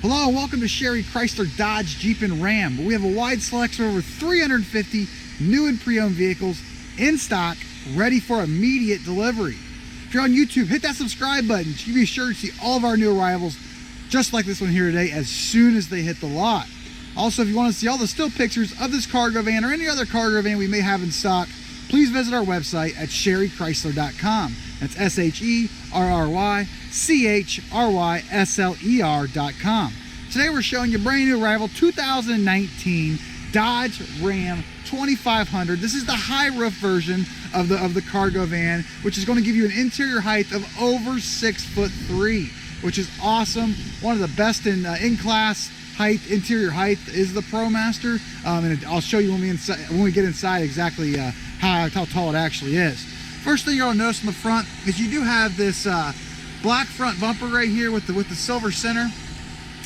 Hello and welcome to Sherry Chrysler Dodge Jeep and Ram. We have a wide selection of over 350 new and pre-owned vehicles in stock, ready for immediate delivery. If you're on YouTube, hit that subscribe button so you can be sure to see all of our new arrivals, just like this one here today, as soon as they hit the lot. Also, if you want to see all the still pictures of this cargo van or any other cargo van we may have in stock, please visit our website at sherrychrysler.com. That's SHERRYCHRYSLER.com. Today we're showing you a brand new arrival 2019 Dodge Ram 2500. This is the high roof version of the cargo van, which is going to give you an interior height of over 6'3", which is awesome. One of the best in class height, interior height is the ProMaster, and I'll show you when we get inside exactly how tall it actually is. First thing you're going to notice in the front is you do have this black front bumper right here with the silver center.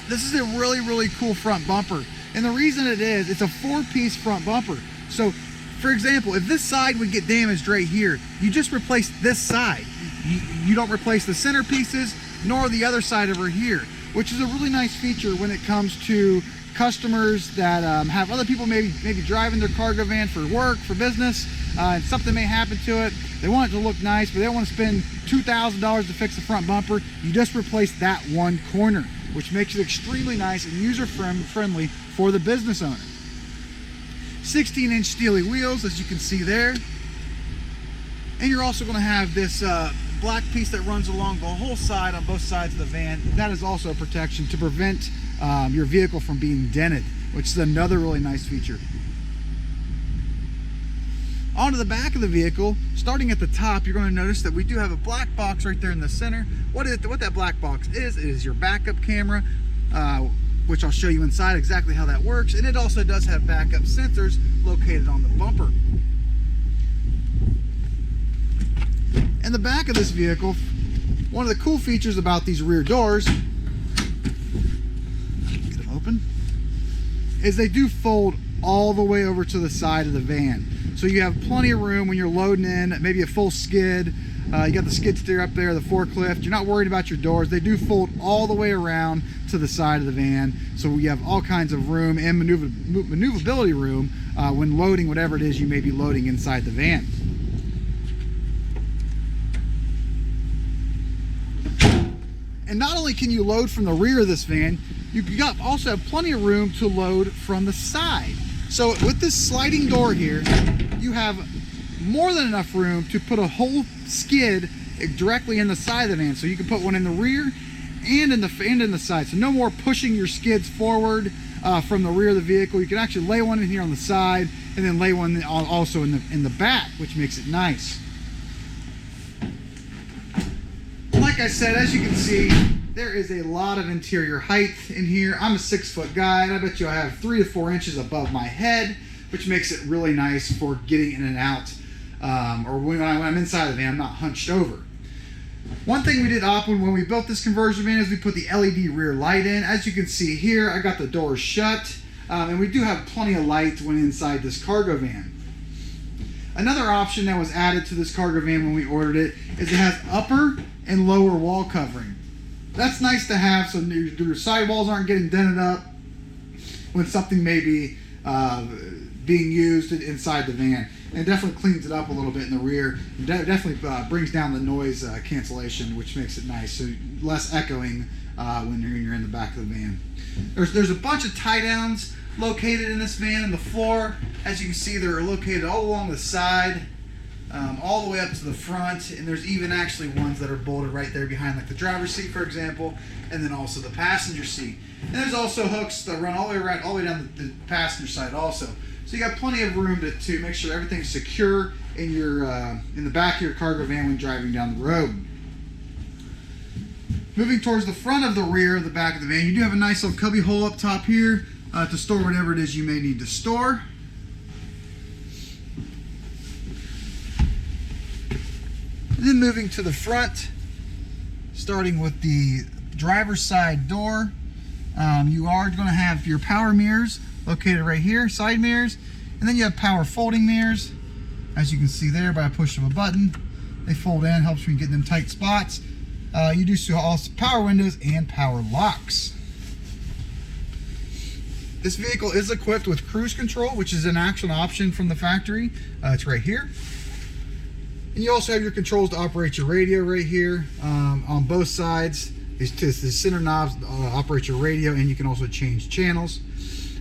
This is a really cool front bumper, and the reason it is, it's a 4-piece front bumper. So for example, if this side would get damaged right here, you just replace this side. You don't replace the center pieces nor the other side over here, which is a really nice feature when it comes to customers that have other people maybe driving their cargo van for work, for business, and something may happen to it. They want it to look nice, but they don't want to spend $2,000 to fix the front bumper. You just replace that one corner, which makes it extremely nice and user-friendly for the business owner. 16-inch steely wheels, as you can see there. And you're also going to have this black piece that runs along the whole side on both sides of the van. That is also a protection to prevent your vehicle from being dented, which is another really nice feature. Onto the back of the vehicle, starting at the top, you're going to notice that we do have a black box right there in the center. What that black box is your backup camera, which I'll show you inside exactly how that works. And it also does have backup sensors located on the bumper. In the back of this vehicle, one of the cool features about these rear doors, get them open, is they do fold all the way over to the side of the van. So you have plenty of room when you're loading in, maybe a full skid. You got the skid steer up there, the forklift. You're not worried about your doors. They do fold all the way around to the side of the van. So you have all kinds of room and maneuverability room when loading whatever it is you may be loading inside the van. And not only can you load from the rear of this van, you also have plenty of room to load from the side. So with this sliding door here, you have more than enough room to put a whole skid directly in the side of the van. So you can put one in the rear and in the side. So no more pushing your skids forward from the rear of the vehicle. You can actually lay one in here on the side and then lay one also in the back, which makes it nice. Like I said, as you can see, there is a lot of interior height in here. I'm a 6-foot guy, and I bet you I have 3 to 4 inches above my head, which makes it really nice for getting in and out, or when I'm inside the van, I'm not hunched over. One thing we did opt when we built this conversion van is we put the LED rear light in. As you can see here, I got the doors shut, and we do have plenty of light when inside this cargo van. Another option that was added to this cargo van when we ordered it is it has upper and lower wall covering. That's nice to have so your sidewalls aren't getting dented up when something may be being used inside the van. And it definitely cleans it up a little bit in the rear. It definitely brings down the noise cancellation, which makes it nice, so less echoing when you're in the back of the van. There's a bunch of tie downs located in this van in the floor. As you can see, they're located all along the side, all the way up to the front, and there's even actually ones that are bolted right there behind, like the driver's seat, for example, and then also the passenger seat. And there's also hooks that run all the way down the passenger side also. So you got plenty of room to make sure everything's secure in the back of your cargo van when driving down the road. Moving towards the front of the rear of the back of the van, you do have a nice little cubby hole up top here to store whatever it is you may need to store. And then moving to the front, starting with the driver's side door, you are going to have your power mirrors located right here, side mirrors, and then you have power folding mirrors. As you can see there, by a push of a button, they fold in, helps you get in tight spots. You do also power windows and power locks. This vehicle is equipped with cruise control, which is an actual option from the factory. It's right here. And you also have your controls to operate your radio right here on both sides. The center knobs operate your radio, and you can also change channels.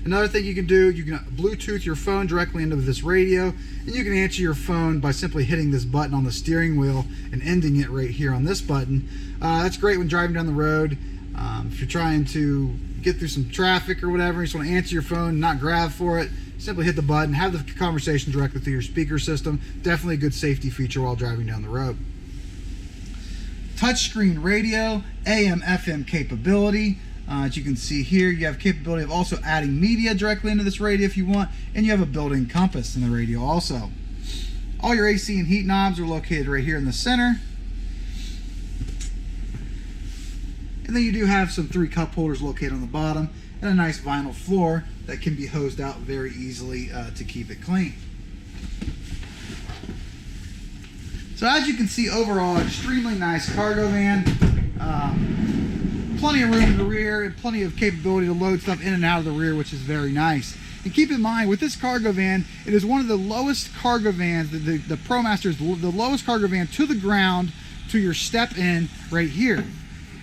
Another thing you can do, you can Bluetooth your phone directly into this radio, and you can answer your phone by simply hitting this button on the steering wheel and ending it right here on this button. That's great when driving down the road. If you're trying to get through some traffic or whatever, you just want to answer your phone, not grab for it, simply hit the button, have the conversation directly through your speaker system. Definitely a good safety feature while driving down the road. Touchscreen radio, AM, FM capability. As you can see here, you have capability of also adding media directly into this radio if you want, and you have a built-in compass in the radio also. All your AC and heat knobs are located right here in the center. And then you do have some 3 cup holders located on the bottom, and a nice vinyl floor that can be hosed out very easily to keep it clean. So as you can see, overall, extremely nice cargo van. Plenty of room in the rear and plenty of capability to load stuff in and out of the rear, which is very nice. And keep in mind, with this cargo van, it is one of the lowest cargo vans. The ProMaster is the lowest cargo van to the ground to your step in right here.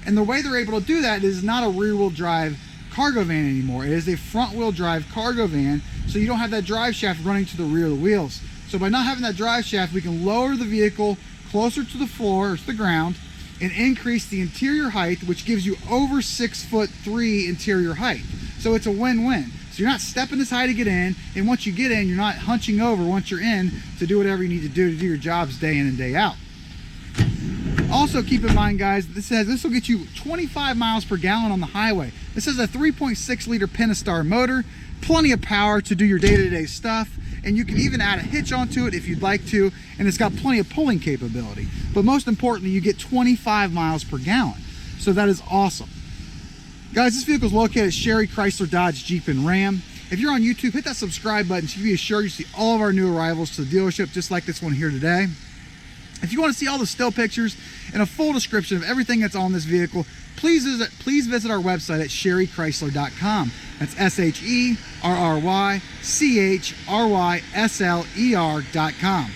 And the way they're able to do that is not a rear-wheel drive cargo van anymore. It is a front-wheel drive cargo van, so you don't have that drive shaft running to the rear of the wheels. So by not having that drive shaft, we can lower the vehicle closer to the floor or to the ground and increase the interior height, which gives you over 6'3" interior height. So it's a win-win. So you're not stepping this high to get in, and once you get in, you're not hunching over once you're in to do whatever you need to do your jobs day in and day out. Also keep in mind, guys, this will get you 25 miles per gallon on the highway. This has a 3.6 liter Pentastar motor, plenty of power to do your day-to-day stuff, and you can even add a hitch onto it if you'd like to, and it's got plenty of pulling capability. But most importantly, you get 25 miles per gallon. So that is awesome. Guys, this vehicle is located at Sherry Chrysler Dodge Jeep and Ram. If you're on YouTube, hit that subscribe button so you can be assured you see all of our new arrivals to the dealership, just like this one here today. If you want to see all the still pictures and a full description of everything that's on this vehicle, please visit our website at sherrychrysler.com. That's SHERRYCHRYSLER.com.